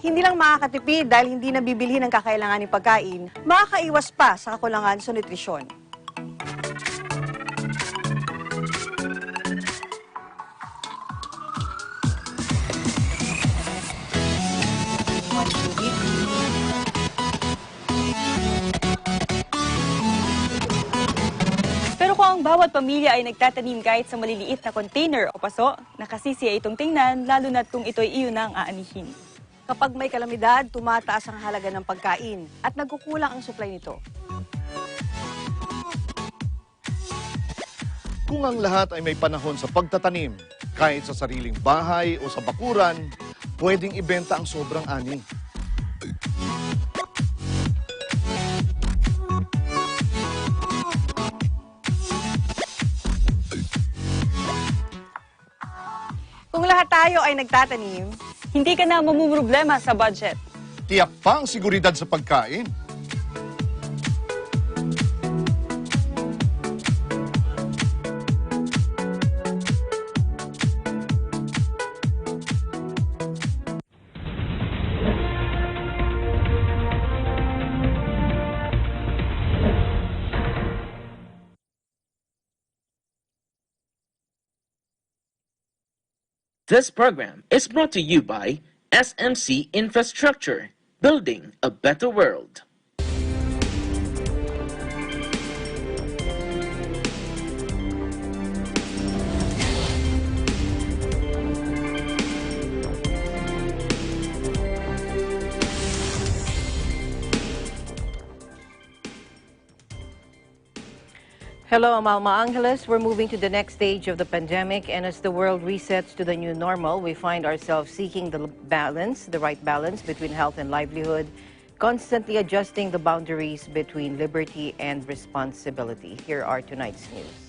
hindi lang makakatipid dahil hindi nabibili ng kakailanganing pagkain, makakaiwas pa sa kakulangan sa nutrisyon. Pero kung ang bawat pamilya ay nagtatanim kahit sa maliliit na container o paso, nakasisiya itong tingnan, lalo na kung ito'y iyon na ang aanihin. Kapag may kalamidad, tumataas ang halaga ng pagkain at nagkukulang ang supply nito. Kung ang lahat ay may panahon sa pagtatanim, kahit sa sariling bahay o sa bakuran, pwedeng ibenta ang sobrang ani. Kung lahat tayo ay nagtatanim, hindi ka na mamumroblema sa budget. Tiyak pa ang seguridad sa pagkain. This program is brought to you by SMC Infrastructure, building a better world. Hello, I'm Alma Angeles. We're moving to the next stage of the pandemic, and as the world resets to the new normal, we find ourselves seeking the right balance between health and livelihood, constantly adjusting the boundaries between liberty and responsibility. Here are tonight's news.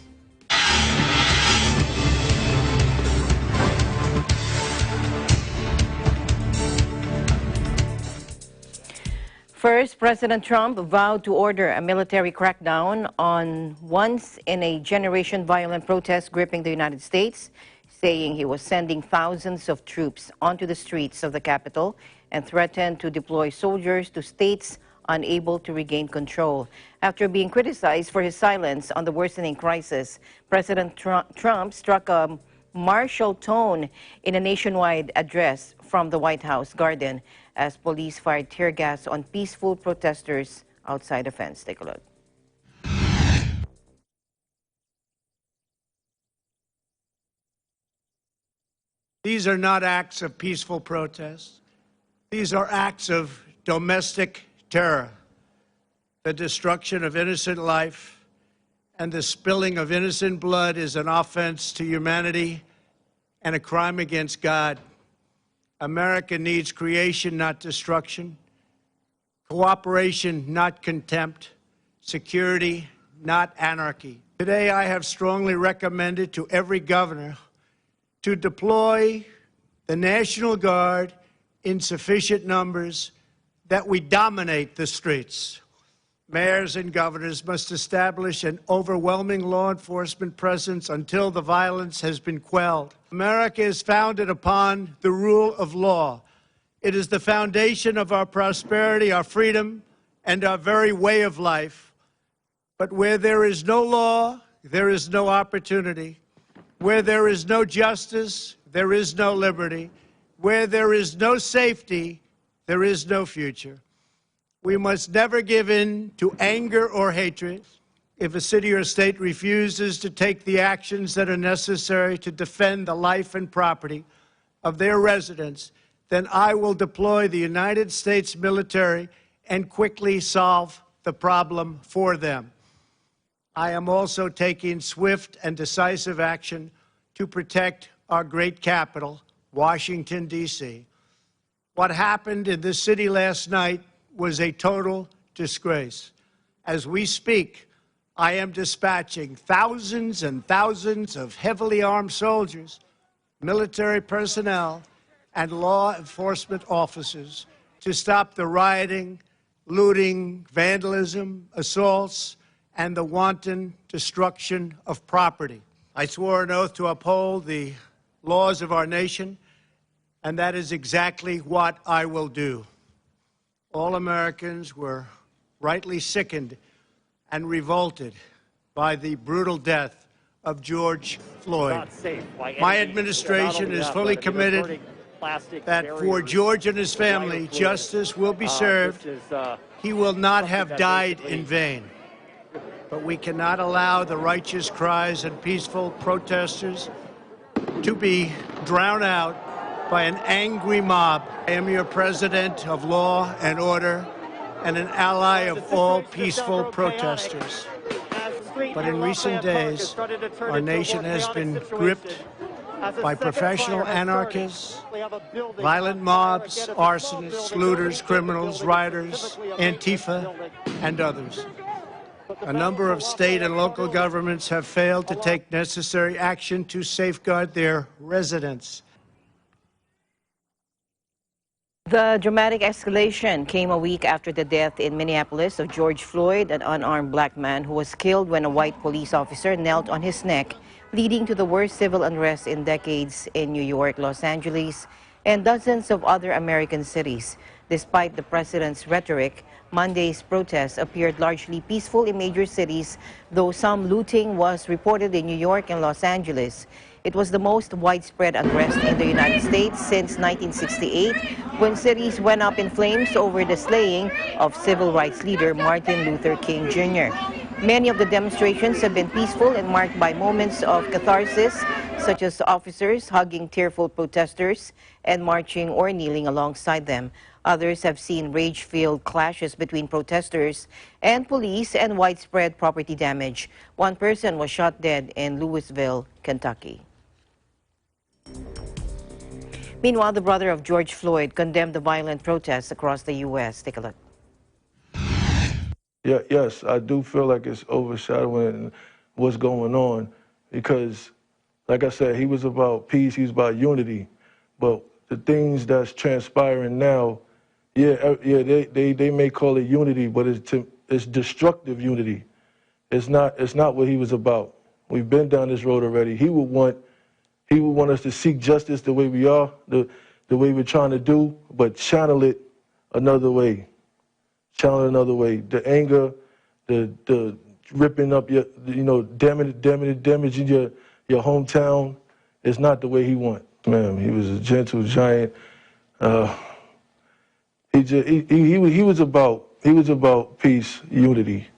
First, President Trump vowed to order a military crackdown on once-in-a-generation violent protests gripping the United States, saying he was sending thousands of troops onto the streets of the Capitol and threatened to deploy soldiers to states unable to regain control. After being criticized for his silence on the worsening crisis, President Trump struck a martial tone in a nationwide address from the White House garden as police fired tear gas on peaceful protesters outside the fence. Take a look. These are not acts of peaceful protest. These are acts of domestic terror. The destruction of innocent life and the spilling of innocent blood is an offense to humanity and a crime against God. America needs creation, not destruction, cooperation, not contempt, security, not anarchy. Today, I have strongly recommended to every governor to deploy the National Guard in sufficient numbers that we dominate the streets. Mayors and governors must establish an overwhelming law enforcement presence until the violence has been quelled. America is founded upon the rule of law. It is the foundation of our prosperity, our freedom, and our very way of life. But where there is no law, there is no opportunity. Where there is no justice, there is no liberty. Where there is no safety, there is no future. We must never give in to anger or hatred. If a city or state refuses to take the actions that are necessary to defend the life and property of their residents, then I will deploy the United States military and quickly solve the problem for them. I am also taking swift and decisive action to protect our great capital, Washington, D.C. What happened in this city last night was a total disgrace. As we speak, I am dispatching thousands and thousands of heavily armed soldiers, military personnel, and law enforcement officers to stop the rioting, looting, vandalism, assaults, and the wanton destruction of property. I swore an oath to uphold the laws of our nation and that is exactly what I will do. All Americans were rightly sickened and revolted by the brutal death of George Floyd. My administration is fully committed that for George and his family, justice will be served. He will not have died in vain. But we cannot allow the righteous cries and peaceful protesters to be drowned out by an angry mob. I am your president of law and order and an ally of all peaceful protesters. But in recent days, our nation has been gripped by professional anarchists, violent mobs, arsonists, looters, criminals, rioters, Antifa, and others. A number of state and local governments have failed to take necessary action to safeguard their residents. The dramatic escalation came a week after the death in Minneapolis of George Floyd, an unarmed black man who was killed when a white police officer knelt on his neck, leading to the worst civil unrest in decades in New York, Los Angeles, and dozens of other American cities. Despite the president's rhetoric, Monday's protests appeared largely peaceful in major cities, though some looting was reported in New York and Los Angeles. It was the most widespread unrest in the United States since 1968, when cities went up in flames over the slaying of civil rights leader Martin Luther King Jr. Many of the demonstrations have been peaceful and marked by moments of catharsis, such as officers hugging tearful protesters and marching or kneeling alongside them. Others have seen rage-filled clashes between protesters and police and widespread property damage. One person was shot dead in Louisville, Kentucky. Meanwhile, the brother of George Floyd condemned the violent protests across the U.S. Take a look. Yes, I do feel like it's overshadowing what's going on because, like I said, he was about peace, he was about unity. But the things that's transpiring now, they may call it unity, but it's destructive unity. It's not what he was about. We've been down this road already. He would want us to seek justice the way we are, the way we're trying to do, but channel it another way. Channel it another way. The anger, the ripping up your, damaging your hometown is not the way he wants. Man, he was a gentle giant. He was about peace, unity.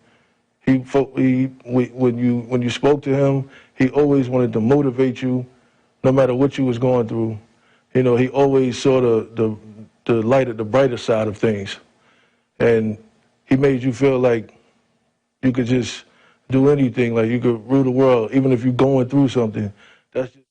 When you spoke to him, he always wanted to motivate you, no matter what you was going through. You know, he always saw the light at the brighter side of things. And he made you feel like you could just do anything, like you could rule the world, even if you're going through something. That's just...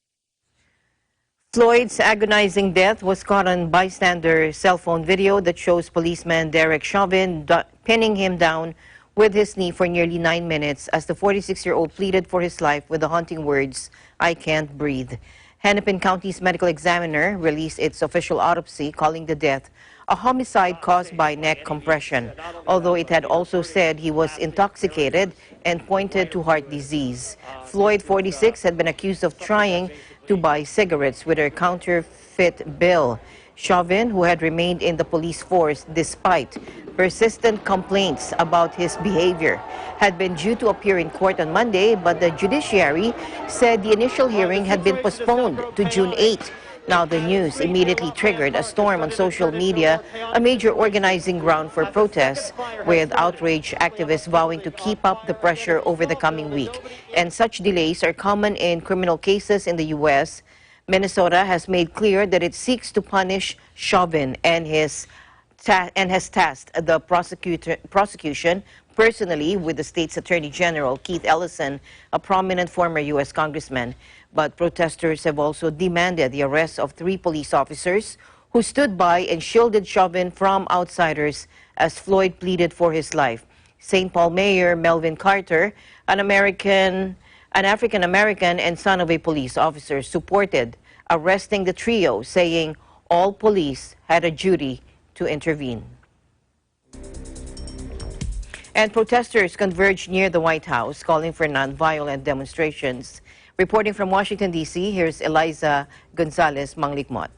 Floyd's agonizing death was caught on bystander cell phone video that shows policeman Derek Chauvin pinning him down with his knee for nearly 9 minutes as the 46-year-old pleaded for his life with the haunting words, "I can't breathe." Hennepin County's medical examiner released its official autopsy, calling the death a homicide caused by neck compression, although it had also said he was intoxicated and pointed to heart disease. Floyd, 46, had been accused of trying to buy cigarettes with a counterfeit bill. Chauvin, who had remained in the police force despite persistent complaints about his behavior, had been due to appear in court on Monday, but the judiciary said the initial hearing had been postponed to June 8. Now, the news immediately triggered a storm on social media, a major organizing ground for protests, with outraged activists vowing to keep up the pressure over the coming week. And such delays are common in criminal cases in the U.S. Minnesota has made clear that it seeks to punish Chauvin and has tasked the prosecution personally with the state's Attorney General, Keith Ellison, a prominent former U.S. congressman. But protesters have also demanded the arrest of 3 police officers who stood by and shielded Chauvin from outsiders as Floyd pleaded for his life. St. Paul Mayor Melvin Carter, an African-American and son of a police officer, supported arresting the trio, saying all police had a duty to intervene. And protesters converged near the White House, calling for nonviolent demonstrations. Reporting from Washington, D.C., here's Eliza Gonzalez Manglikmot.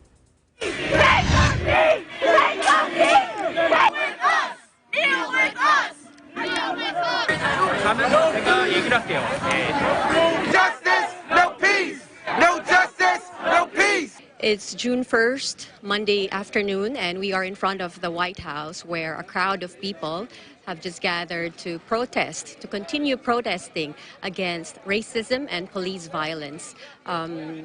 가면 제가 얘기를 할게요. Justice, no peace. No justice, no peace. It's June 1st, Monday afternoon, and we are in front of the White House where a crowd of people have just gathered to protest, to continue protesting against racism and police violence.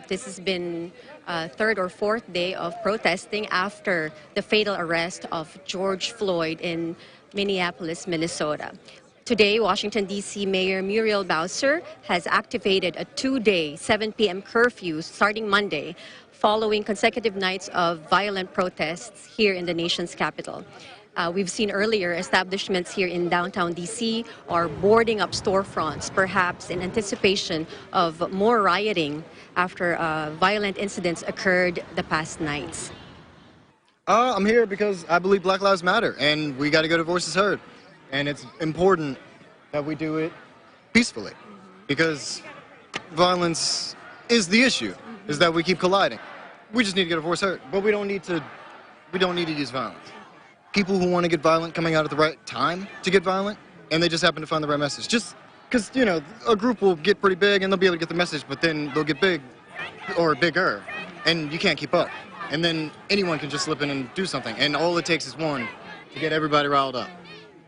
This has been third or fourth day of protesting after the fatal arrest of George Floyd in Minneapolis, Minnesota. Today, Washington, D.C. Mayor Muriel Bowser has activated a two-day 7 p.m. curfew starting Monday, following consecutive nights of violent protests here in the nation's capital. We've seen earlier establishments here in downtown D.C. are boarding up storefronts, perhaps in anticipation of more rioting after violent incidents occurred the past nights. I'm here because I believe Black Lives Matter, and we got to go to Voices Heard. And it's important that we do it peacefully, because violence is the issue, is that we keep colliding. We just need to get a voice heard, but we don't need to use violence. People who want to get violent coming out at the right time to get violent, and they just happen to find the right message. Just because, you know, a group will get pretty big and they'll be able to get the message, but then they'll get big or bigger, and you can't keep up. And then anyone can just slip in and do something, and all it takes is one to get everybody riled up.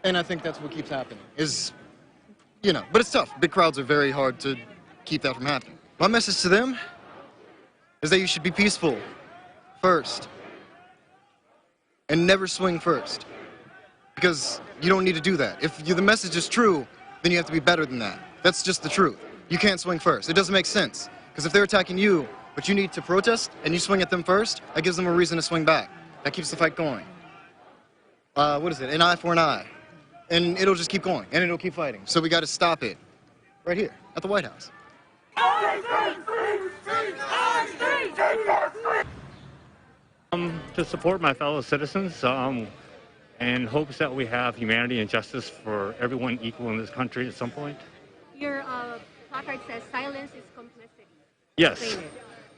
And I think that's what keeps happening, is, you know, but it's tough. Big crowds are very hard to keep that from happening. My message to them is that you should be peaceful first and never swing first, because you don't need to do that. If the message is true, then you have to be better than that. That's just the truth. You can't swing first. It doesn't make sense, because if they're attacking you, but you need to protest and you swing at them first, that gives them a reason to swing back. That keeps the fight going. What is it? An eye for an eye. And it'll just keep going, and it'll keep fighting. So we got to stop it right here at the White House. To support my fellow citizens in hopes that we have humanity and justice for everyone equal in this country at some point. Your placard says silence is complicity. Yes.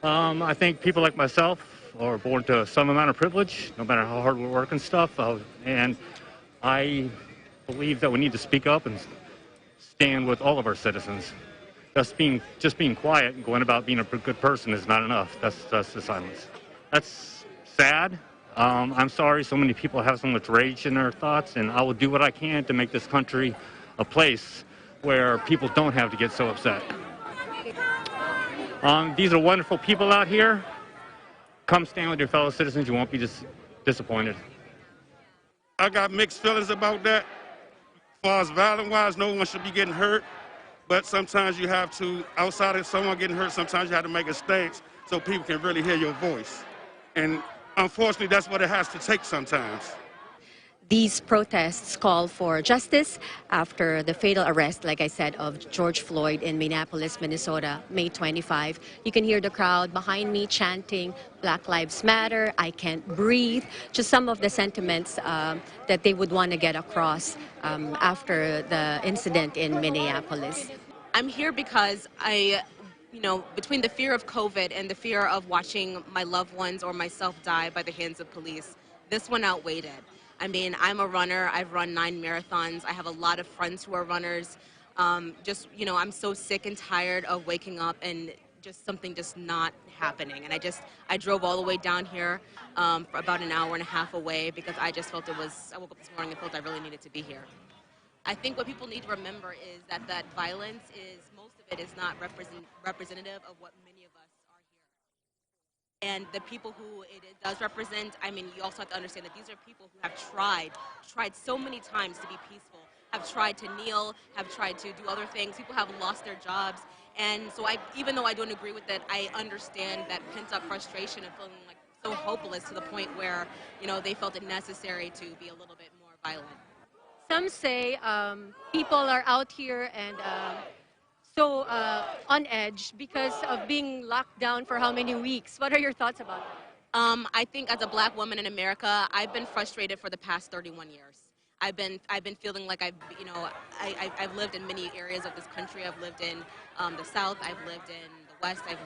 I think people like myself are born to some amount of privilege, no matter how hard we work and stuff. And I believe that we need to speak up and stand with all of our citizens. Just being quiet and going about being a good person is not enough. That's the silence. That's sad. I'm sorry so many people have so much rage in their thoughts, and I will do what I can to make this country a place where people don't have to get so upset. These are wonderful people out here. Come stand with your fellow citizens. You won't be disappointed. I got mixed feelings about that. As far as violence-wise, no one should be getting hurt. But sometimes you have to, outside of someone getting hurt, sometimes you have to make a stance so people can really hear your voice. And unfortunately, that's what it has to take sometimes. These protests call for justice after the fatal arrest, like I said, of George Floyd in Minneapolis, Minnesota, May 25. You can hear the crowd behind me chanting, Black Lives Matter, I can't breathe, just some of the sentiments that they would want to get across after the incident in Minneapolis. I'm here because between the fear of COVID and the fear of watching my loved ones or myself die by the hands of police, this one outweighed it. I mean, I'm a runner. I've run 9 marathons. I have a lot of friends who are runners. I'm so sick and tired of waking up and just something just not happening. And I drove all the way down here for about an hour and a half away because I just felt I woke up this morning and felt I really needed to be here. I think what people need to remember is that violence most of it is not representative of what many of us are here. And the people who it does represent, I mean, you also have to understand that these are people who have tried so many times to be peaceful, have tried to kneel, have tried to do other things. People have lost their jobs. And so even though I don't agree with it, I understand that pent-up frustration and feeling like so hopeless to the point where, they felt it necessary to be a little bit more violent. Some say people are out here and so on edge because of being locked down for how many weeks? What are your thoughts about that? I think as a Black woman in America, I've been frustrated for the past 31 years. I've been feeling like I've lived in many areas of this country. I've lived in the South. I've lived in the West. I've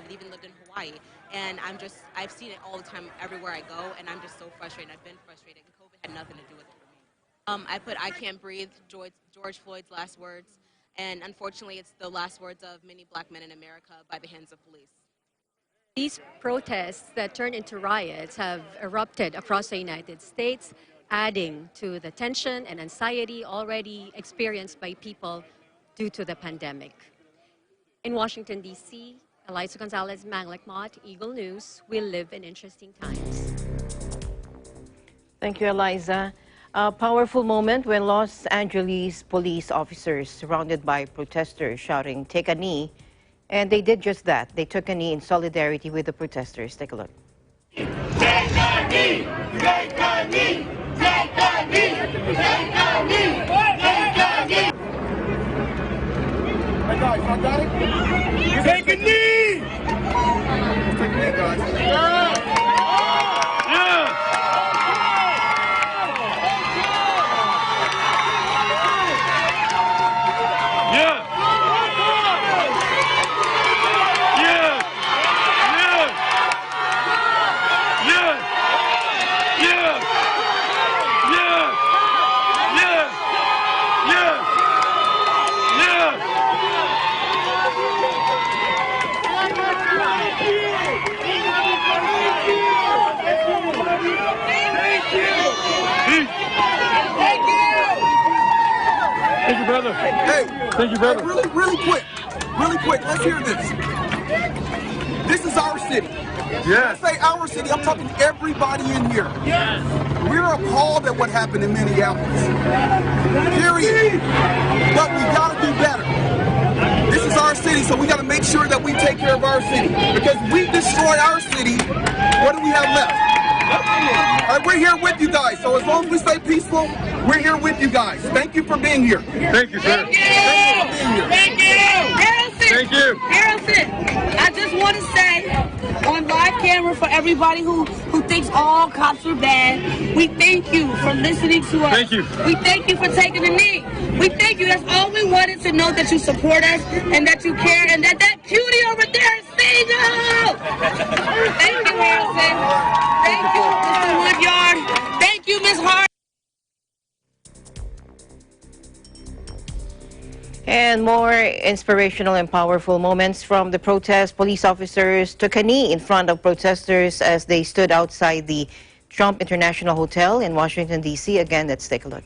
even lived in Hawaii. And I've seen it all the time everywhere I go. And I'm just so frustrated. I've been frustrated. And COVID had nothing to do with it for me. I put "I can't breathe," George Floyd's last words, and unfortunately, it's the last words of many black men in America by the hands of police. These protests that turned into riots have erupted across the United States, adding to the tension and anxiety already experienced by people due to the pandemic. In Washington, D.C., Eliza Gonzalez, Manglek Mott, Eagle News. We live in interesting times. Thank you, Eliza. A powerful moment when Los Angeles police officers surrounded by protesters shouting, "Take a knee." And they did just that. They took a knee in solidarity with the protesters. Take a look. Take a knee! Take a knee! Take a knee! Take a knee! Take a knee! Hey guys, y'all got it? Take a knee! Take a knee, guys. Yeah! Yeah! Thank you, brother. Hey, thank you, brother. Hey, really quick. Let's hear this. This is our city. Yes. When I say our city, I'm talking everybody in here. Yes. We're appalled at what happened in Minneapolis. Period. But we gotta do better. This is our city, so we gotta make sure that we take care of our city. Because we destroy our city, what do we have left? All right, we're here with you guys, so as long as we stay peaceful, we're here with you guys. Thank you for being here. Thank you, sir. Thank you for being here. Thank you. Harrelson. Thank you. Harrelson, I just want to say on live camera for everybody who thinks all cops are bad, we thank you for listening to us. Thank you. We thank you for taking a knee. We thank you. That's all we wanted to know, that you support us and that you care and that cutie over there is single. Thank you, Harrelson. Thank you, Mr. Woodyard. Thank you, Ms. Hart. And more inspirational and powerful moments from the protest. Police officers took a knee in front of protesters as they stood outside the Trump International Hotel in Washington, D.C. Again, let's take a look.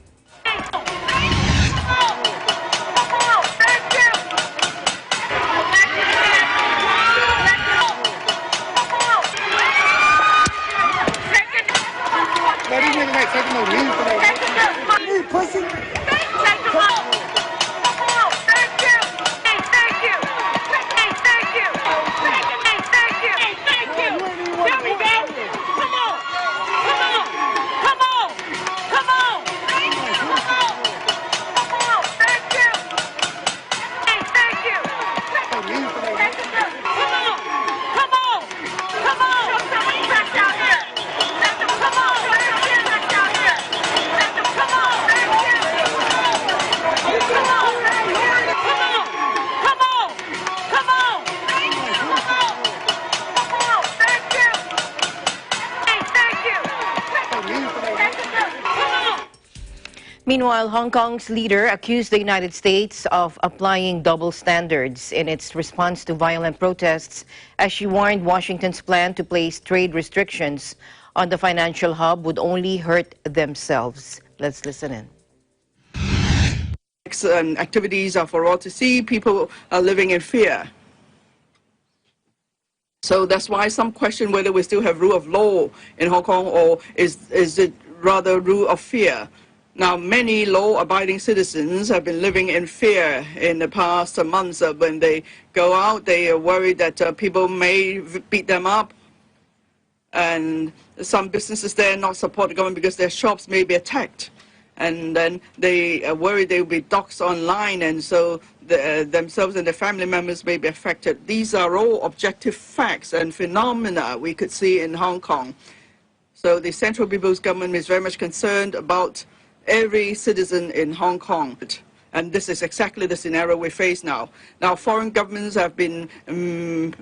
Meanwhile, Hong Kong's leader accused the United States of applying double standards in its response to violent protests, as she warned Washington's plan to place trade restrictions on the financial hub would only hurt themselves. Let's listen in. Activities are for all to see. People are living in fear. So that's why some question whether we still have rule of law in Hong Kong, or is it rather rule of fear. Now, many law-abiding citizens have been living in fear in the past months. When they go out, they are worried that people may beat them up. And some businesses there not support the government because their shops may be attacked. And then they are worried they will be doxxed online, and so themselves and their family members may be affected. These are all objective facts and phenomena we could see in Hong Kong. So the Central People's Government is very much concerned about every citizen in Hong Kong. And this is exactly the scenario we face now. Now, foreign governments have been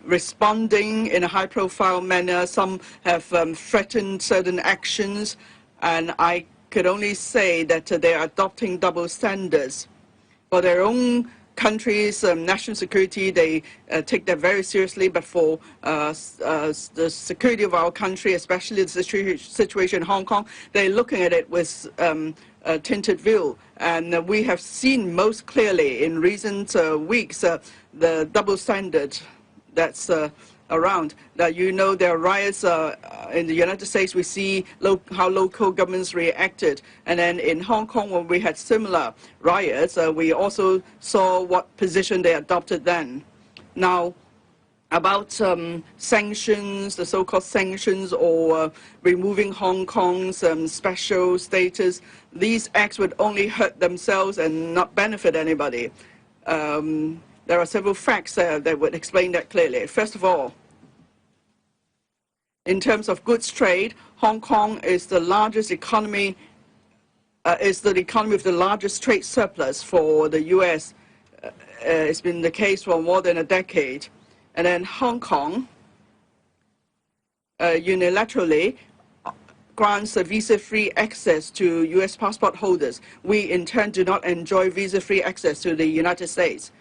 responding in a high-profile manner. Some have threatened certain actions, and I could only say that they are adopting double standards. For their own country's national security, they take that very seriously, but for the security of our country, especially the situation in Hong Kong, they're looking at it with a tinted view. And we have seen most clearly in recent weeks the double standard that's around. That there are riots in the United States. We see how local governments reacted, and then in Hong Kong, when we had similar riots, we also saw what position they adopted then. Now, about sanctions, the so-called sanctions, or removing Hong Kong's special status, these acts would only hurt themselves and not benefit anybody. There are several facts that would explain that clearly. First of all, in terms of goods trade, Hong Kong is the largest economy, is the economy with the largest trade surplus for the U.S. It's been the case for more than a decade. And then Hong Kong unilaterally grants a visa-free access to U.S. passport holders. We, in turn, do not enjoy visa-free access to the United States.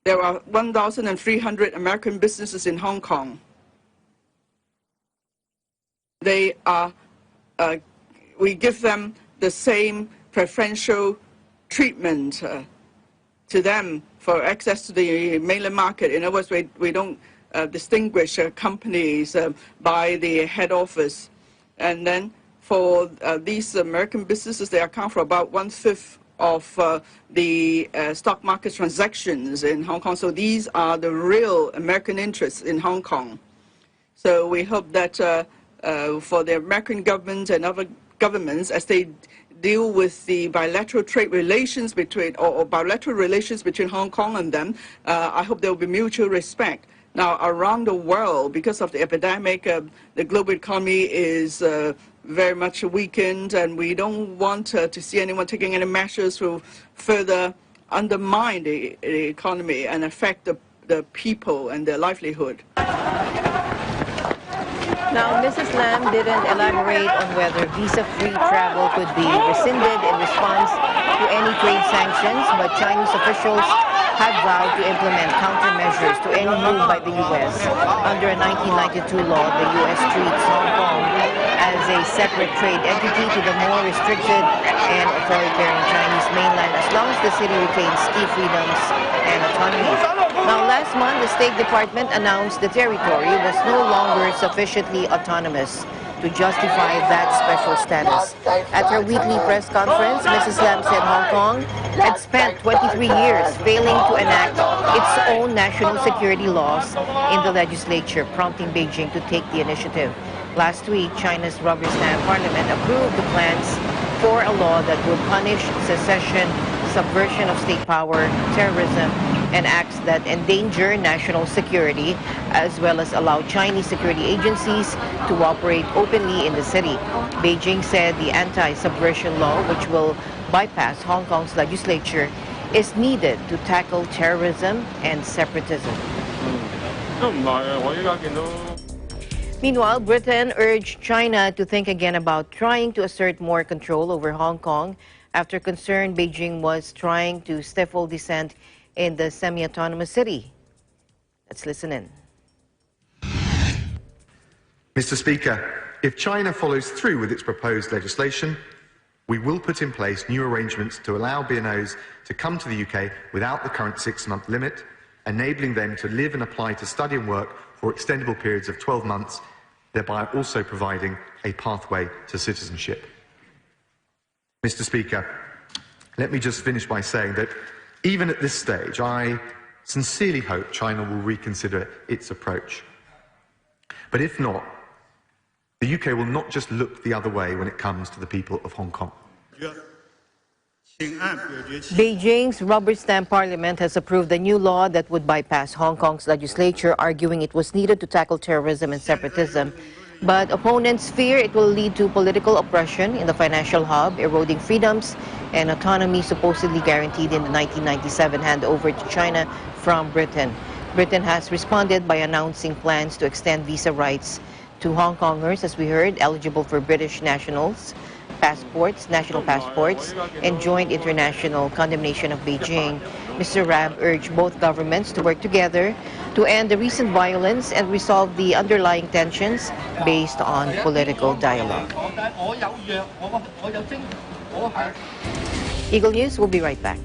There are 1,300 American businesses in Hong Kong. They are, we give them the same preferential treatment to them for access to the mainland market. In other words, we don't distinguish companies by the head office. And then for these American businesses, they account for about 1/5 of the stock market transactions in Hong Kong. So these are the real American interests in Hong Kong. So we hope that for the American government and other governments, as they deal with the bilateral trade relations between, or bilateral relations between Hong Kong and them, I hope there will be mutual respect. Now, around the world, because of the epidemic, the global economy is very much weakened, and we don't want to see anyone taking any measures to further undermine the economy and affect the people and their livelihood. Now, Mrs. Lam didn't elaborate on whether visa-free travel could be rescinded in response to any trade sanctions, but Chinese officials have vowed to implement countermeasures to any move by the U.S. Under a 1992 law, the U.S. treats Hong Kong as a separate trade entity to the more restricted and authoritarian Chinese mainland, as long as the city retains key freedoms and autonomy. Now, last month, the State Department announced the territory was no longer sufficiently autonomous to justify that special status. At her weekly press conference, Mrs. Lam said Hong Kong had spent 23 years failing to enact its own national security laws in the legislature, prompting Beijing to take the initiative. Last week, China's rubber stamp parliament approved the plans for a law that would punish secession, subversion of state power, terrorism, and acts that endanger national security, as well as allow Chinese security agencies to operate openly in the city. Beijing said the anti-subversion law, which will bypass Hong Kong's legislature, is needed to tackle terrorism and separatism. Meanwhile, Britain urged China to think again about trying to assert more control over Hong Kong after concern Beijing was trying to stifle dissent in the semi-autonomous city. Let's listen in. Mr. Speaker, if China follows through with its proposed legislation, we will put in place new arrangements to allow BNOs to come to the UK without the current 6-month limit, enabling them to live and apply to study and work for extendable periods of 12 months, thereby also providing a pathway to citizenship. Mr. Speaker, let me just finish by saying that even at this stage, I sincerely hope China will reconsider its approach. But if not, the UK will not just look the other way when it comes to the people of Hong Kong. Beijing's rubber stamp parliament has approved a new law that would bypass Hong Kong's legislature, arguing it was needed to tackle terrorism and separatism. But opponents fear it will lead to political oppression in the financial hub, eroding freedoms and autonomy supposedly guaranteed in the 1997 handover to China from Britain. Britain has responded by announcing plans to extend visa rights to Hong Kongers, as we heard, eligible for British nationals passports, national passports, and joint international condemnation of Beijing. Mr. Rab urged both governments to work together to end the recent violence and resolve the underlying tensions based on political dialogue. Eagle News will be right back.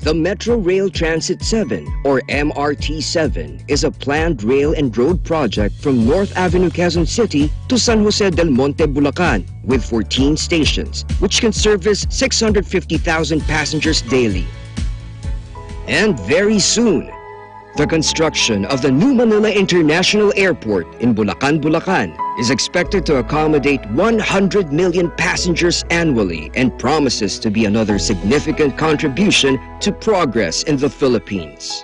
The Metro Rail Transit 7, or MRT-7, is a planned rail and road project from North Avenue, Quezon City to San Jose del Monte, Bulacan, with 14 stations, which can service 650,000 passengers daily. And very soon, the construction of the new Manila International Airport in Bulacan, Bulacan is expected to accommodate 100 million passengers annually and promises to be another significant contribution to progress in the Philippines.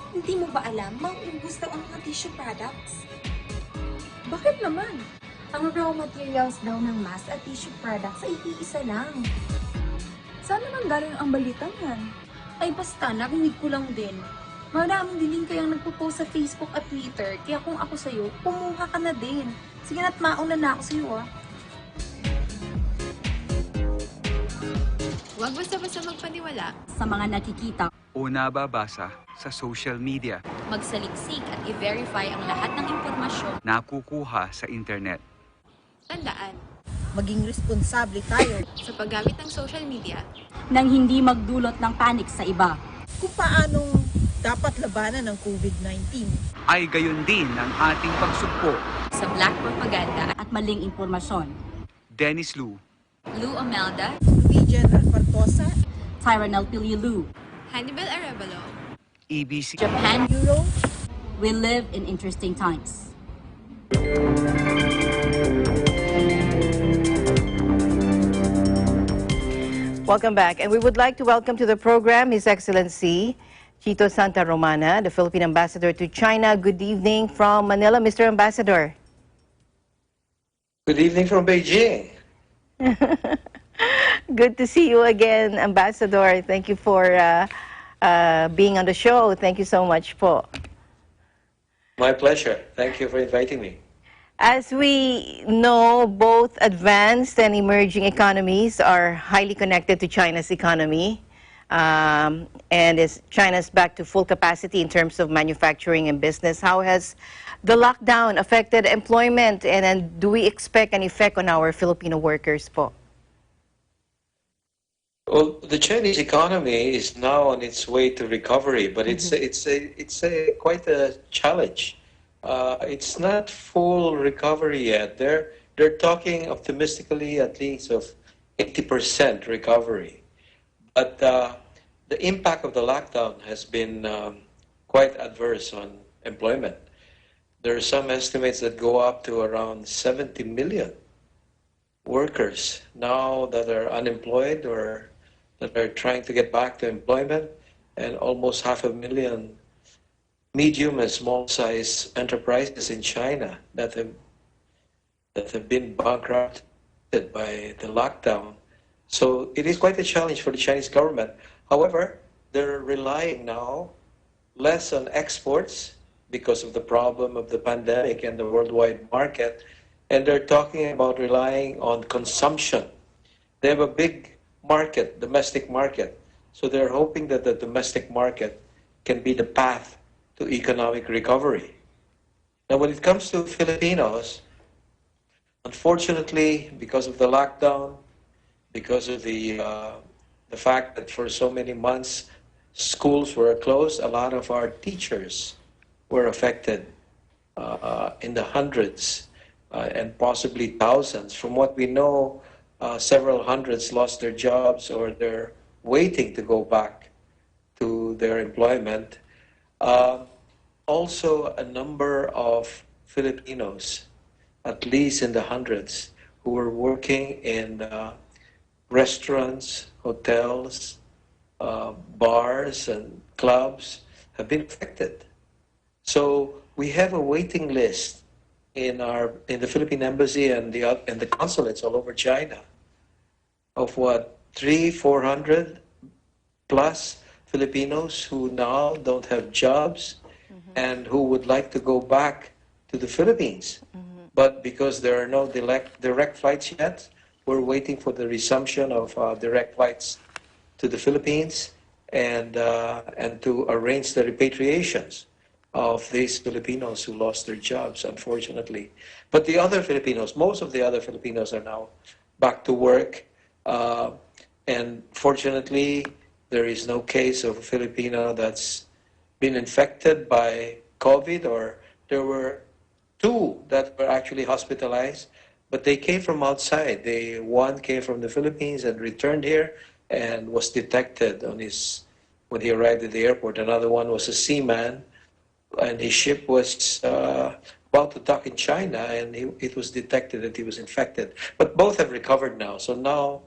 Hindi mo ba alam, mauubos daw ang mga tissue products? Bakit naman? Ang raw materials daw ng mask at tissue products ay iisa lang. Saan naman galing ang balitang yan? Ay basta, narinig ko lang din. Maraming dilim kayang nagpo-post sa Facebook at Twitter, kaya kung ako sa'yo, kumuha ka na din. Sige na't mauna na ako sa'yo Huwag basta-basta magpaniwala sa mga nakikita o nababasa sa social media. Magsaliksik at i-verify ang lahat ng impormasyon Nakukuha sa internet. Tandaan, maging responsable tayo sa paggamit ng social media nang hindi magdulot ng panic sa iba. Kung paanong dapat labanan ng COVID-19 ay gayon din ang ating pagsugpo sa black propaganda at maling impormasyon. Dennis Lu, Lou Omelda, General Partosa, Tyranel Pililu, Hannibal Arevalo, EBC, Japan Bureau. We live in interesting times. Welcome back, and we would like to welcome to the program His Excellency Chito Santa Romana, the Philippine Ambassador to China. Good evening from Manila, Mr. Ambassador. Good evening from Beijing. Good to see you again, Ambassador. Thank you for being on the show. Thank you so much po. My pleasure. Thank you for inviting me. As we know, both advanced and emerging economies are highly connected to China's economy. And as China's back to full capacity in terms of manufacturing and business, how has the lockdown affected employment? And do we expect an effect on our Filipino workers po? Well, the Chinese economy is now on its way to recovery, but it's quite a challenge. It's not full recovery yet. They're talking optimistically at least of 80% recovery, but the impact of the lockdown has been quite adverse on employment. There are some estimates that go up to around 70 million workers now that are unemployed or that are trying to get back to employment, and almost 500,000 medium and small-sized enterprises in China that have been bankrupted by the lockdown. So it is quite a challenge for the Chinese government. However, they're relying now less on exports because of the problem of the pandemic and the worldwide market, and they're talking about relying on consumption. They have a big market, domestic market, so they're hoping that the domestic market can be the path to economic recovery. Now, when it comes to Filipinos, unfortunately, because of the lockdown, because of the fact that for so many months schools were closed, a lot of our teachers were affected in the hundreds. and possibly thousands. From what we know, several hundreds lost their jobs or they're waiting to go back to their employment. Also, a number of Filipinos, at least in the hundreds, who were working in restaurants, hotels, bars, and clubs have been affected. So we have a waiting list in the Philippine Embassy and the consulates all over China of what 300-400 plus Filipinos who now don't have jobs and who would like to go back to the Philippines. But because there are no direct flights yet, we're waiting for the resumption of direct flights to the Philippines and to arrange the repatriations of these Filipinos who lost their jobs, unfortunately. But the other Filipinos, most of the other Filipinos are now back to work. And fortunately, there is no case of a Filipino that's been infected by COVID, or there were 2 that were actually hospitalized, but they came from outside. One came from the Philippines and returned here and was detected when he arrived at the airport. Another one was a seaman, and his ship was about to dock in China, and it was detected that he was infected. But both have recovered now. So now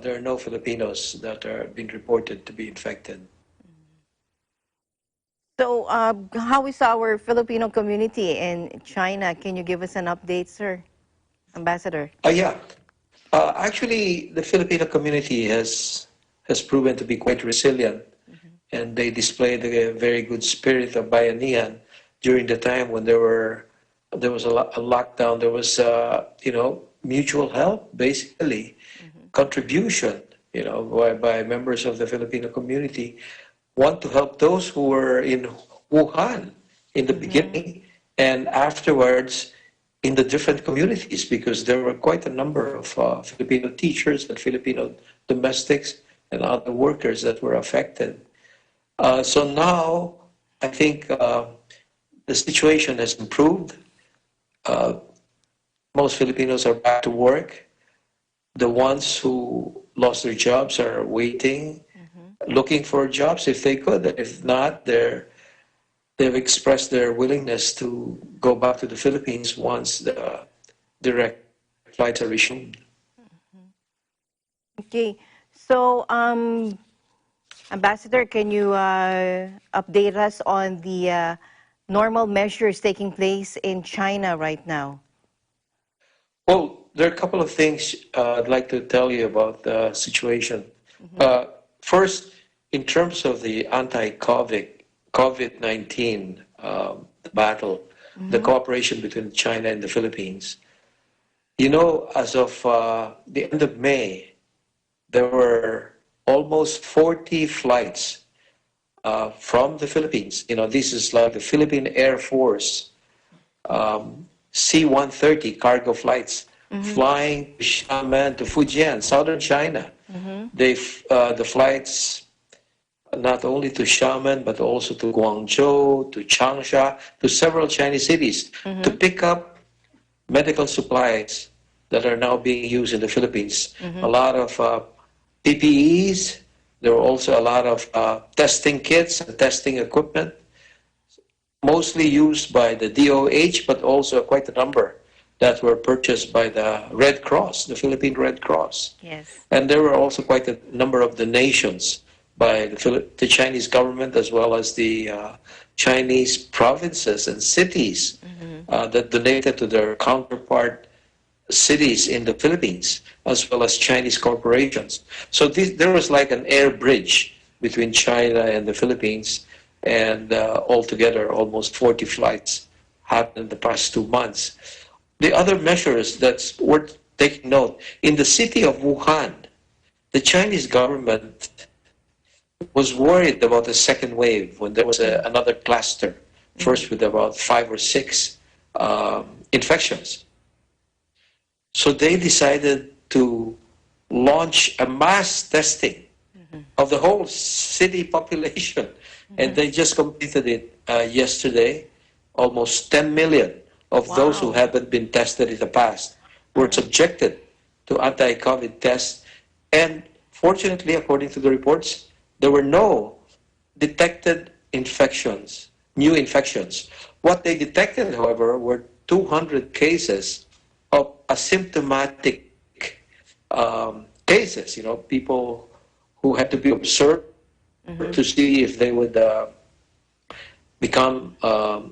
there are no Filipinos that are being reported to be infected. So, how is our Filipino community in China? Can you give us an update, sir? Ambassador? Yeah. Actually, the Filipino community has proven to be quite resilient, and they displayed a very good spirit of bayanihan during the time when there was a lockdown. There was, mutual help, basically, contribution, by members of the Filipino community. Want to help those who were in Wuhan in the beginning and afterwards in the different communities, because there were quite a number of Filipino teachers and Filipino domestics and other workers that were affected. So now I think the situation has improved. Most Filipinos are back to work. The ones who lost their jobs are waiting, looking for jobs if they could. If not, they've expressed their willingness to go back to the Philippines once the direct flights are resumed. Okay. So, Ambassador, can you update us on the normal measures taking place in China right now? Well, there are a couple of things I'd like to tell you about the situation. First, in terms of the anti-COVID-19 battle, the cooperation between China and the Philippines, as of the end of May, there were almost 40 flights from the Philippines. This is like the Philippine Air Force C-130 cargo flights flying to Xiamen, to Fujian, southern China. The flights not only to Xiamen, but also to Guangzhou, to Changsha, to several Chinese cities to pick up medical supplies that are now being used in the Philippines. A lot of PPEs. There were also a lot of testing kits and testing equipment, mostly used by the DOH, but also quite a number that were purchased by the Red Cross, the Philippine Red Cross. Yes. And there were also quite a number of donations by the Chinese government, as well as the Chinese provinces and cities that donated to their counterpart cities in the Philippines, as well as Chinese corporations. So there was like an air bridge between China and the Philippines, and altogether almost 40 flights happened in the past 2 months. The other measures that's worth taking note, in the city of Wuhan, the Chinese government was worried about a second wave when there was another cluster, first with about 5 or 6 infections. So they decided to launch a mass testing of the whole city population. And they just completed it yesterday. Almost 10 million of those who haven't been tested in the past were subjected to anti-COVID tests. And fortunately, according to the reports, there were no detected infections, new infections. What they detected, however, were 200 cases of asymptomatic cases, people who had to be observed to see if they would become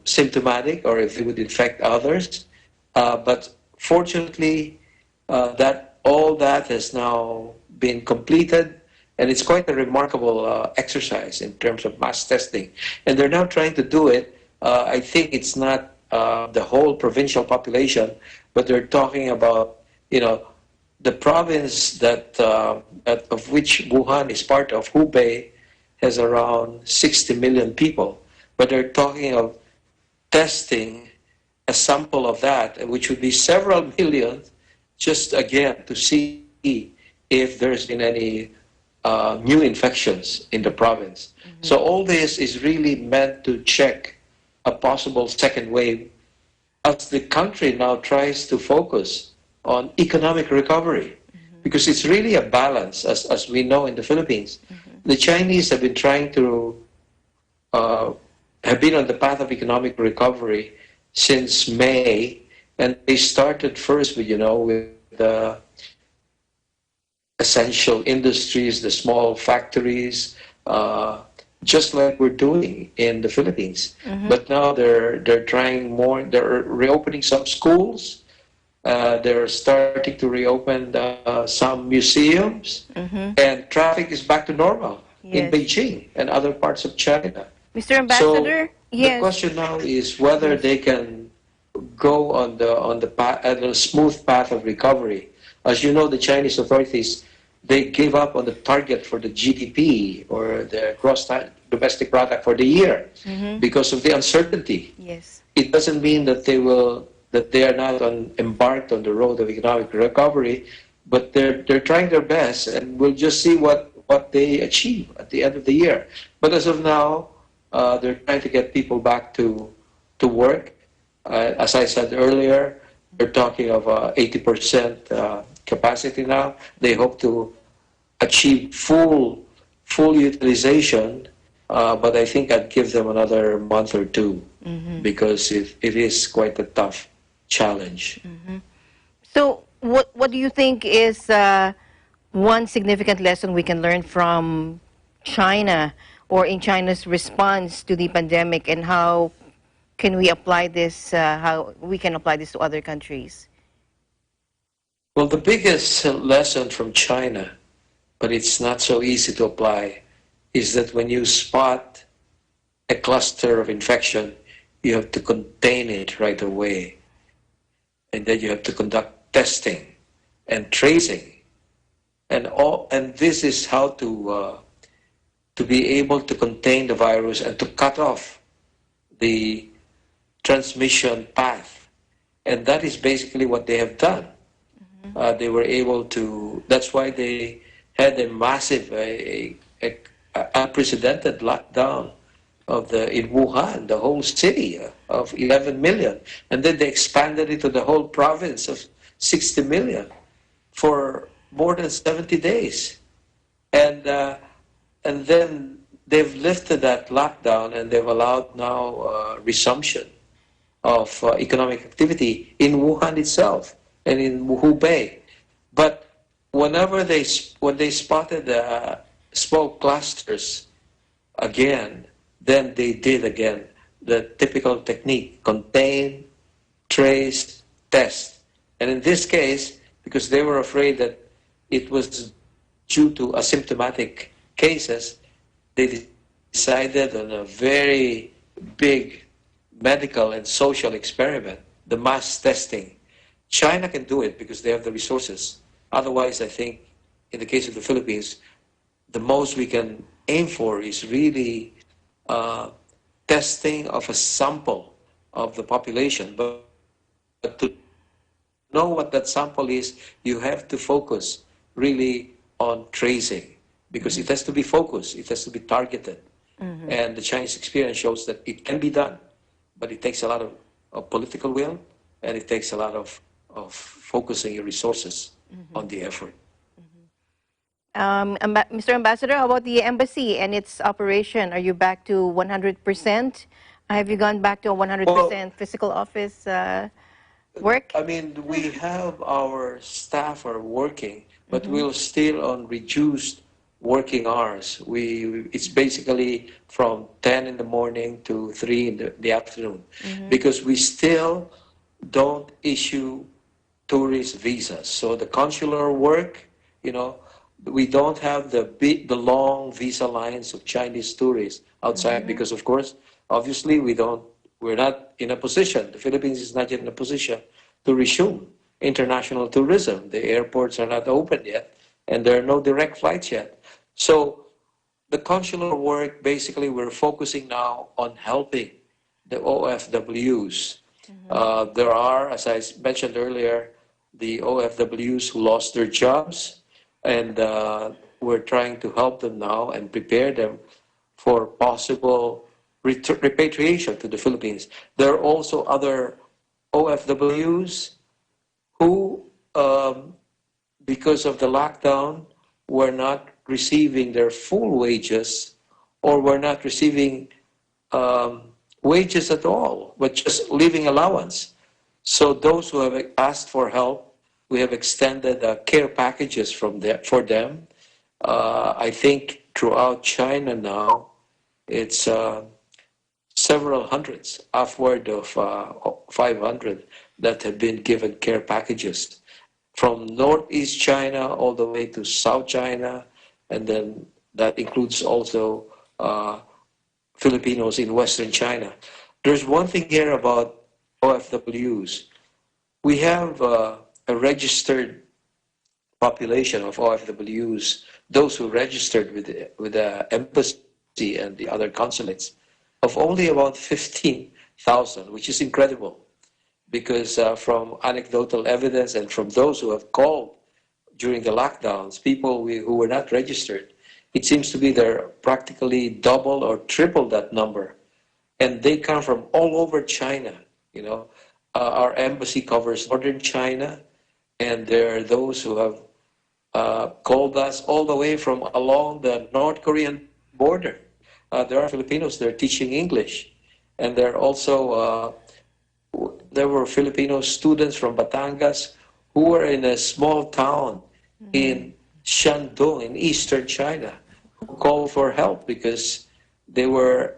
symptomatic or if they would infect others. But fortunately, all that has now been completed, and it's quite a remarkable exercise in terms of mass testing. And they're now trying to do it. I think it's not the whole provincial population, but they're talking about, the province of which Wuhan is part of, Hubei, has around 60 million people. But they're talking of testing a sample of that, which would be several million, just again to see if there's been any new infections in the province. So all this is really meant to check a possible second wave as the country now tries to focus on economic recovery, because it's really a balance, as we know in the Philippines. The Chinese have been trying to have been on the path of economic recovery since May, and they started first with the essential industries, the small factories, just like we're doing in the Philippines. But now they're trying more. They're reopening some schools. They're starting to reopen some museums, and traffic is back to normal in Beijing and other parts of China. Mr. Ambassador, so the question now is whether they can go on the smooth path of recovery. As you know, the Chinese authorities, they gave up on the target for the GDP or the gross domestic product for the year because of the uncertainty. Yes. It doesn't mean that they are not embarked on the road of economic recovery, but they're trying their best, and we'll just see what they achieve at the end of the year. But as of now, they're trying to get people back to work. As I said earlier, they're talking of 80% capacity now. They hope to achieve full utilization, but I think I'd give them another month or two because it is quite a tough challenge. So what do you think is one significant lesson we can learn from China or in China's response to the pandemic, and how can we apply this, how we can apply this to other countries? Well, the biggest lesson from China, but it's not so easy to apply, is that when you spot a cluster of infection, you have to contain it right away. And then you have to conduct testing and tracing. And this is how to be able to contain the virus and to cut off the transmission path. And that is basically what they have done. They were able to, that's why they had a massive, unprecedented lockdown in Wuhan, the whole city of 11 million. And then they expanded it to the whole province of 60 million for more than 70 days. And then they've lifted that lockdown, and they've allowed now resumption of economic activity in Wuhan itself and in Hubei. But when they spotted small clusters again, then they did again the typical technique: contain, trace, test. And in this case, because they were afraid that it was due to asymptomatic cases, they decided on a very big medical and social experiment, the mass testing. China can do it because they have the resources. Otherwise, I think, in the case of the Philippines, the most we can aim for is really testing of a sample of the population. But to know what that sample is, you have to focus really on tracing, because it has to be focused, it has to be targeted. And the Chinese experience shows that it can be done, but it takes a lot political will, and it takes a lot of focusing your resources on the effort. Mr. Ambassador, how about the embassy and its operation? Are you back to 100%? Have you gone back to a 100% physical office work? I mean, we have our staff are working, but we're still on reduced working hours. It's basically from 10 in the morning to 3 in the afternoon, because we still don't issue tourist visas. So the consular work, we don't have the long visa lines of Chinese tourists outside, because of course, obviously we're not in a position, the Philippines is not yet in a position to resume international tourism. The airports are not open yet, and there are no direct flights yet. So the consular work, basically we're focusing now on helping the OFWs. There are, as I mentioned earlier, the OFWs who lost their jobs, and we're trying to help them now and prepare them for possible repatriation to the Philippines. There are also other OFWs who, because of the lockdown, were not receiving their full wages, or were not receiving wages at all, but just living allowance. So those who have asked for help, we have extended care packages for them. I think throughout China now, it's several hundreds, upward of 500 that have been given care packages from Northeast China all the way to South China, and then that includes also Filipinos in Western China. There's one thing here about OFWs. We have a registered population of OFWs, those who registered with the embassy and the other consulates, of only about 15,000, which is incredible, because from anecdotal evidence and from those who have called during the lockdowns, people who were not registered, it seems to be they're practically double or triple that number. And they come from all over China. Our embassy covers northern China, and there are those who have called us all the way from along the North Korean border. There are Filipinos that are teaching English, and there are also there were Filipino students from Batangas who were in a small town in Shandong in eastern China, who called for help because they were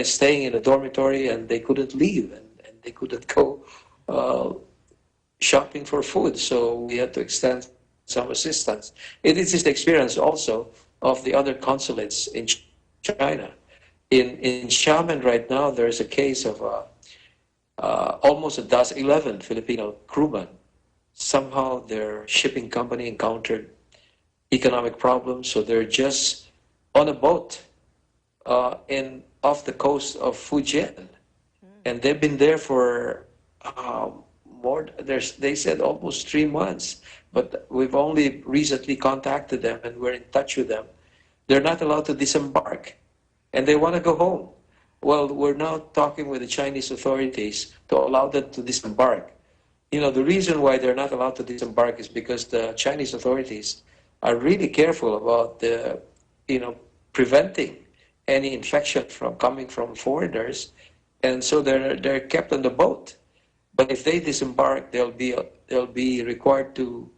staying in a dormitory and they couldn't leave, and they couldn't go shopping for food, so we had to extend some assistance. It is the experience also of the other consulates in China. In Xiamen right now, there is a case of almost 11 Filipino crewmen. Somehow their shipping company encountered economic problems, so they're just on a boat off the coast of Fujian, and they've been there for they said almost 3 months, but we've only recently contacted them and we're in touch with them. They're not allowed to disembark, and they want to go home. Well, we're now talking with the Chinese authorities to allow them to disembark. The reason why they're not allowed to disembark is because the Chinese authorities are really careful about preventing any infection from coming from foreigners, and so they're kept on the boat. But if they disembark, they'll be required to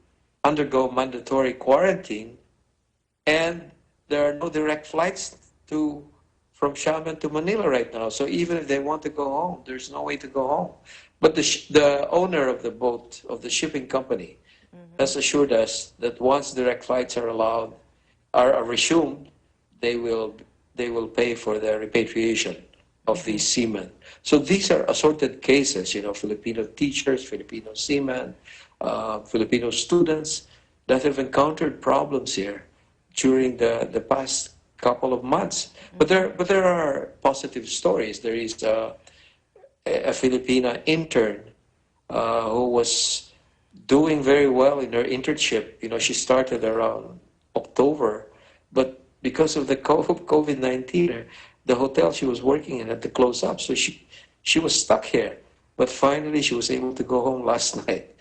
undergo mandatory quarantine, and there are no direct flights from Xiamen to Manila right now. So even if they want to go home, there's no way to go home. But the owner of the boat, of the shipping company, has assured us that once direct flights are resumed, they will pay for the repatriation of these seamen. So these are assorted cases, Filipino teachers, Filipino seamen, Filipino students that have encountered problems here during the past couple of months. But there are positive stories. There is a Filipina intern who was doing very well in her internship. She started around October, but because of the COVID-19, the hotel she was working in had to close up, so she was stuck here. But finally, she was able to go home last night.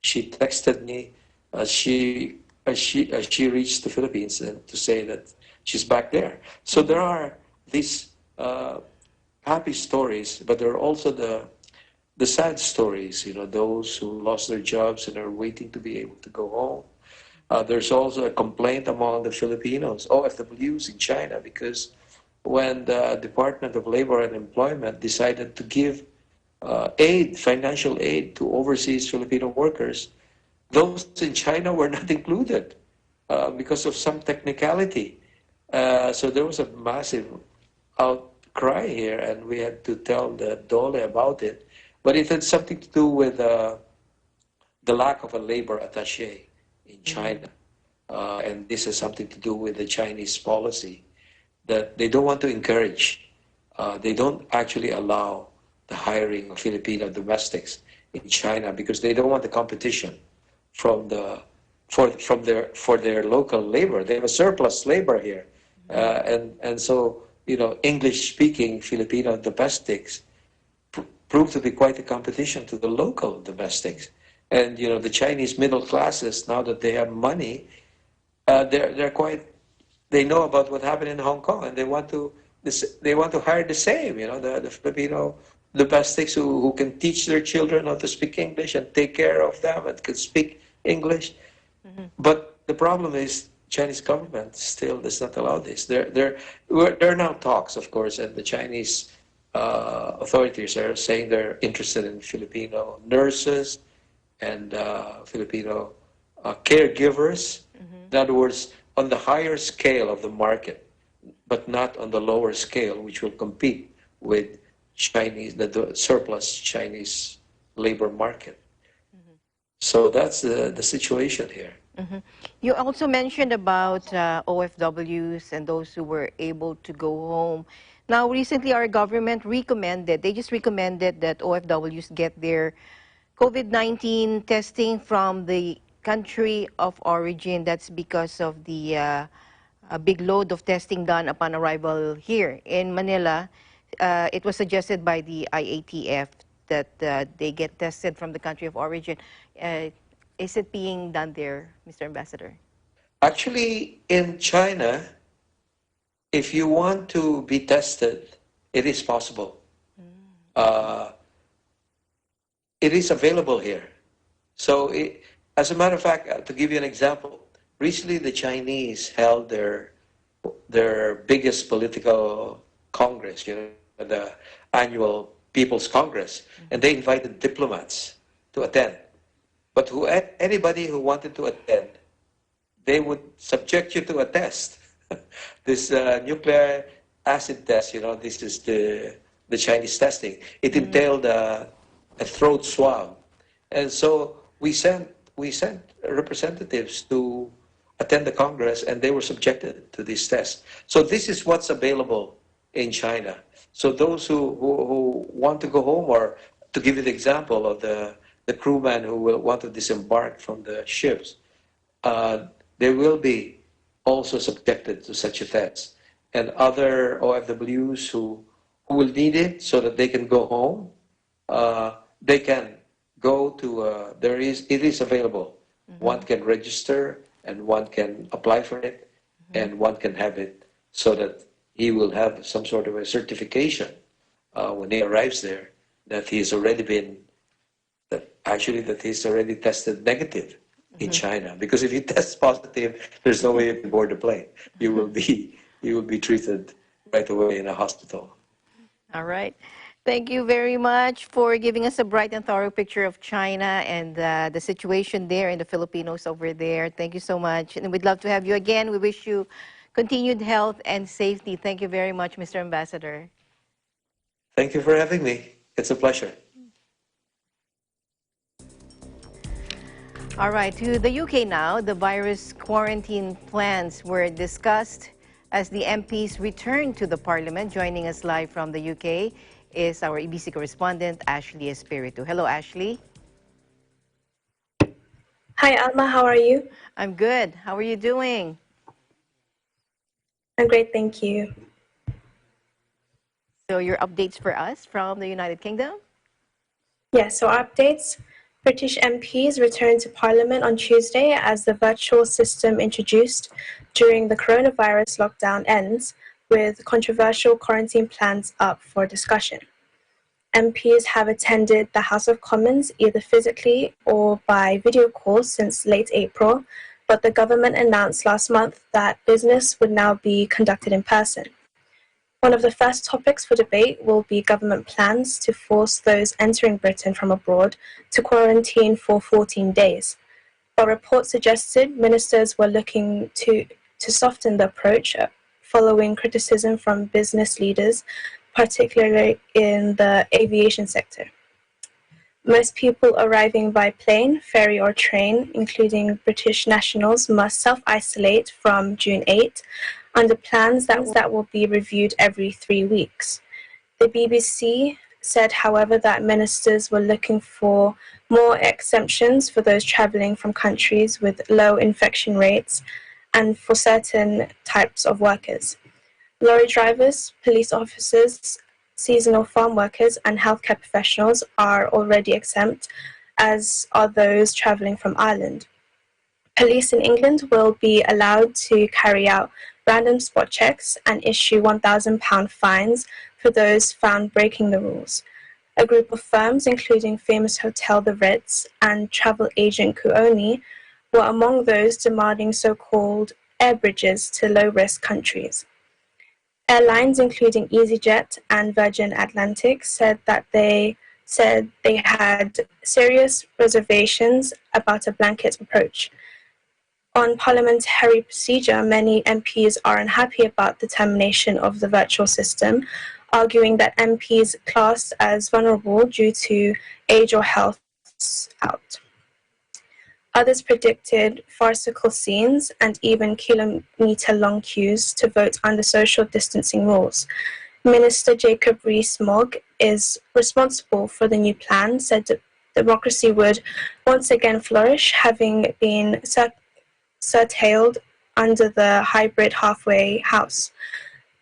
She texted me as she reached the Philippines and to say that she's back there. So there are these happy stories, but there are also the sad stories. You know, those who lost their jobs and are waiting to be able to go home. There's also a complaint among the Filipinos, OFWs in China, because when the Department of Labor and Employment decided to give financial aid to overseas Filipino workers, those in China were not included because of some technicality. So there was a massive outcry here, and we had to tell the DOLE about it. But it had something to do with the lack of a labor attaché in China. And this has something to do with the Chinese policy that they don't want to encourage. They don't actually allow the hiring of Filipino domestics in China because they don't want the competition for their local labor. They have a surplus labor here, and so English-speaking Filipino domestics prove to be quite a competition to the local domestics. And the Chinese middle classes, now that they have money, they know about what happened in Hong Kong, and they want to hire the same. The Filipino domestics who can teach their children how to speak English and take care of them and can speak English. But the problem is Chinese government still does not allow this. There are now talks, of course, and the Chinese authorities are saying they're interested in Filipino nurses and Filipino caregivers. In other words, on the higher scale of the market, but not on the lower scale, which will compete with the surplus Chinese labor market. So that's the situation here. You also mentioned about OFWs and those who were able to go home. Now, recently our government just recommended that OFWs get their COVID-19 testing from the country of origin. That's because of the a big load of testing done upon arrival here in Manila. It was suggested by the IATF that they get tested from the country of origin. Is it being done there, Mr. Ambassador? Actually, in China, if you want to be tested, it is possible. It is available here. So, as a matter of fact, to give you an example, recently the Chinese held their biggest political congress, the annual People's Congress, and they invited diplomats to attend. But anybody who wanted to attend, they would subject you to a test. This nuclear acid test, this is the Chinese testing. It entailed a throat swab. And so we sent representatives to attend the Congress, and they were subjected to this test. So this is what's available in China. So those who want to go home, or to give you the example of the crewmen who will want to disembark from the ships, they will be also subjected to such a test. And other OFWs who will need it so that they can go home, they can go to, it is available. One can register and one can apply for it, and one can have it so that he will have some sort of a certification when he arrives there that he's already tested negative in China. Because if you test positive, there's no way you can board the plane. You will be treated right away in a hospital. All right. Thank you very much for giving us a bright and thorough picture of China and the situation there and the Filipinos over there. Thank you so much. And we'd love to have you again. We wish you continued health and safety. Thank you very much, Mr. Ambassador. Thank you for having me. It's a pleasure. All right, to the UK now. The virus quarantine plans were discussed as the MPs returned to the Parliament. Joining us live from the UK is our EBC correspondent, Ashley Espiritu. Hello, Ashley. Hi, Alma. How are you? I'm good. How are you doing? I'm great, thank you. So your updates for us from the United Kingdom? Yes, so updates. British MPs returned to Parliament on Tuesday as the virtual system introduced during the coronavirus lockdown ends, with controversial quarantine plans up for discussion. MPs have attended the House of Commons either physically or by video call since late April, but the government announced last month that business would now be conducted in person. One of the first topics for debate will be government plans to force those entering Britain from abroad to quarantine for 14 days. But reports suggested ministers were looking to soften the approach following criticism from business leaders, particularly in the aviation sector. Most people arriving by plane, ferry or train, including British nationals, must self-isolate from June 8 under plans that will be reviewed every 3 weeks. The BBC said, however, that ministers were looking for more exemptions for those travelling from countries with low infection rates and for certain types of workers. Lorry drivers, police officers, seasonal farm workers and healthcare professionals are already exempt, as are those travelling from Ireland. Police in England will be allowed to carry out random spot checks and issue £1,000 fines for those found breaking the rules. A group of firms, including famous hotel The Ritz and travel agent Kuoni, were among those demanding so-called air bridges to low-risk countries. Airlines, including EasyJet and Virgin Atlantic, said they had serious reservations about a blanket approach. On parliamentary procedure, many MPs are unhappy about the termination of the virtual system, arguing that MPs classed as vulnerable due to age or health out. Others predicted farcical scenes and even kilometre-long queues to vote under social distancing rules. Minister Jacob Rees-Mogg is responsible for the new plan, said that democracy would once again flourish, having been curtailed under the hybrid halfway house.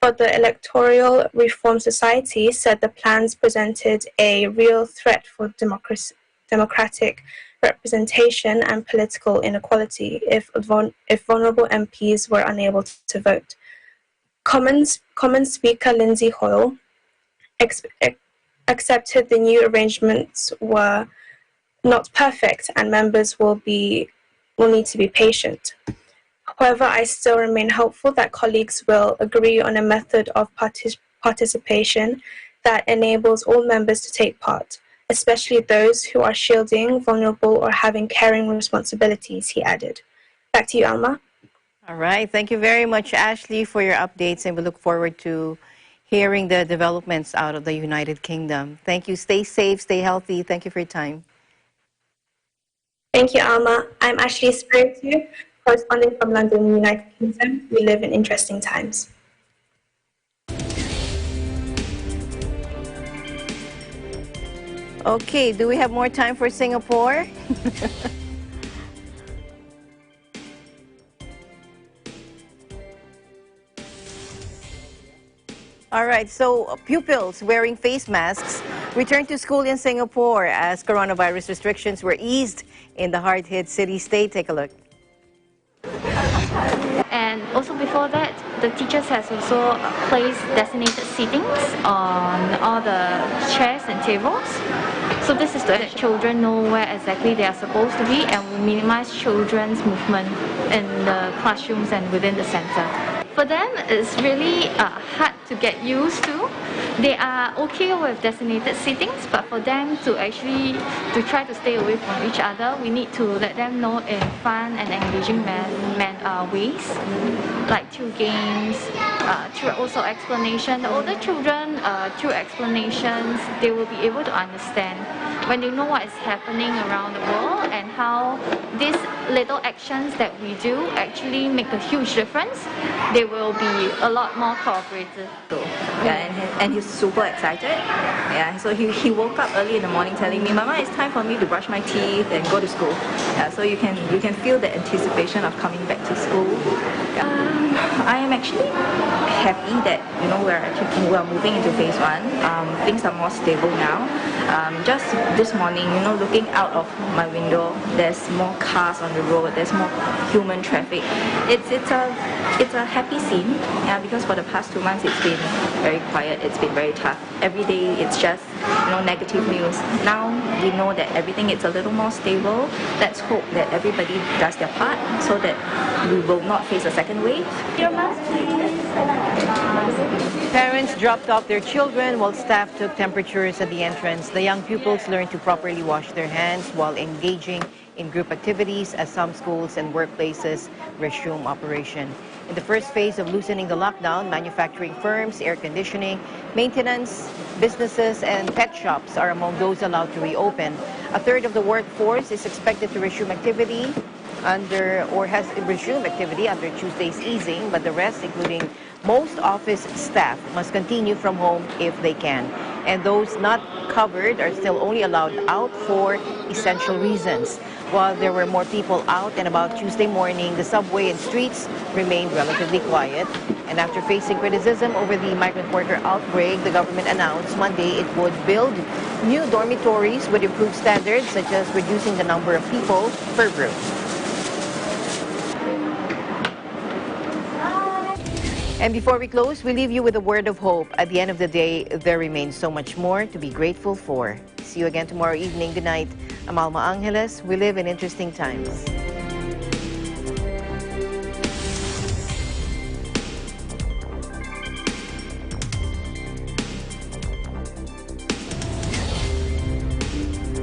But the Electoral Reform Society said the plans presented a real threat for democratic representation and political inequality if vulnerable MPs were unable to vote. Commons Speaker Lindsay Hoyle accepted the new arrangements were not perfect and members will need to be patient. However, I still remain hopeful that colleagues will agree on a method of participation that enables all members to take part, especially those who are shielding, vulnerable, or having caring responsibilities, he added. Back to you, Alma. All right. Thank you very much, Ashley, for your updates, and we look forward to hearing the developments out of the United Kingdom. Thank you. Stay safe, stay healthy. Thank you for your time. Thank you, Alma. I'm Ashley Spiritu, corresponding from London, United Kingdom. We live in interesting times. Okay, do we have more time for Singapore? All right, so pupils wearing face masks returned to school in Singapore as coronavirus restrictions were eased in the hard-hit city-state. Take a look. And also before that, the teachers has also placed designated seatings on all the chairs and tables. So this is to let children know where exactly they are supposed to be and will minimize children's movement in the classrooms and within the center. For them, it's really hard to get used to. They are okay with designated seatings, but for them to actually try to stay away from each other, we need to let them know in fun and engaging ways, like through games, through also explanation. The older children, through explanations, they will be able to understand when they know what is happening around the world and how these little actions that we do actually make a huge difference. They will be a lot more cooperative. Yeah, and he's super excited. Yeah, so he woke up early in the morning telling me, "Mama, it's time for me to brush my teeth and go to school." Yeah, so you can feel the anticipation of coming back to school. Yeah. I am actually happy that we're moving into phase 1. Things are more stable now. Just this morning, looking out of my window, there's more cars on the road, there's more human traffic. It's a happy scene, because for the past 2 months it's been very quiet, it's been very tough. Every day it's just negative news. Now we know that everything is a little more stable. Let's hope that everybody does their part so that we will not face a second wave. Your mask, please. Parents dropped off their children while staff took temperatures at the entrance. The young pupils learned to properly wash their hands while engaging in group activities as some schools and workplaces resume operation. In the first phase of loosening the lockdown, manufacturing firms, air conditioning, maintenance, businesses, and pet shops are among those allowed to reopen. A third of the workforce is expected to resume activity has resumed activity under Tuesday's easing, but the rest, including most office staff, must continue from home if they can. And those not covered are still only allowed out for essential reasons. While there were more people out and about Tuesday morning, the subway and streets remained relatively quiet. And after facing criticism over the migrant worker outbreak, the government announced Monday it would build new dormitories with improved standards, such as reducing the number of people per group. And before we close, we leave you with a word of hope. At the end of the day, there remains so much more to be grateful for. See you again tomorrow evening. Good night. I'm Alma Angeles. We live in interesting times.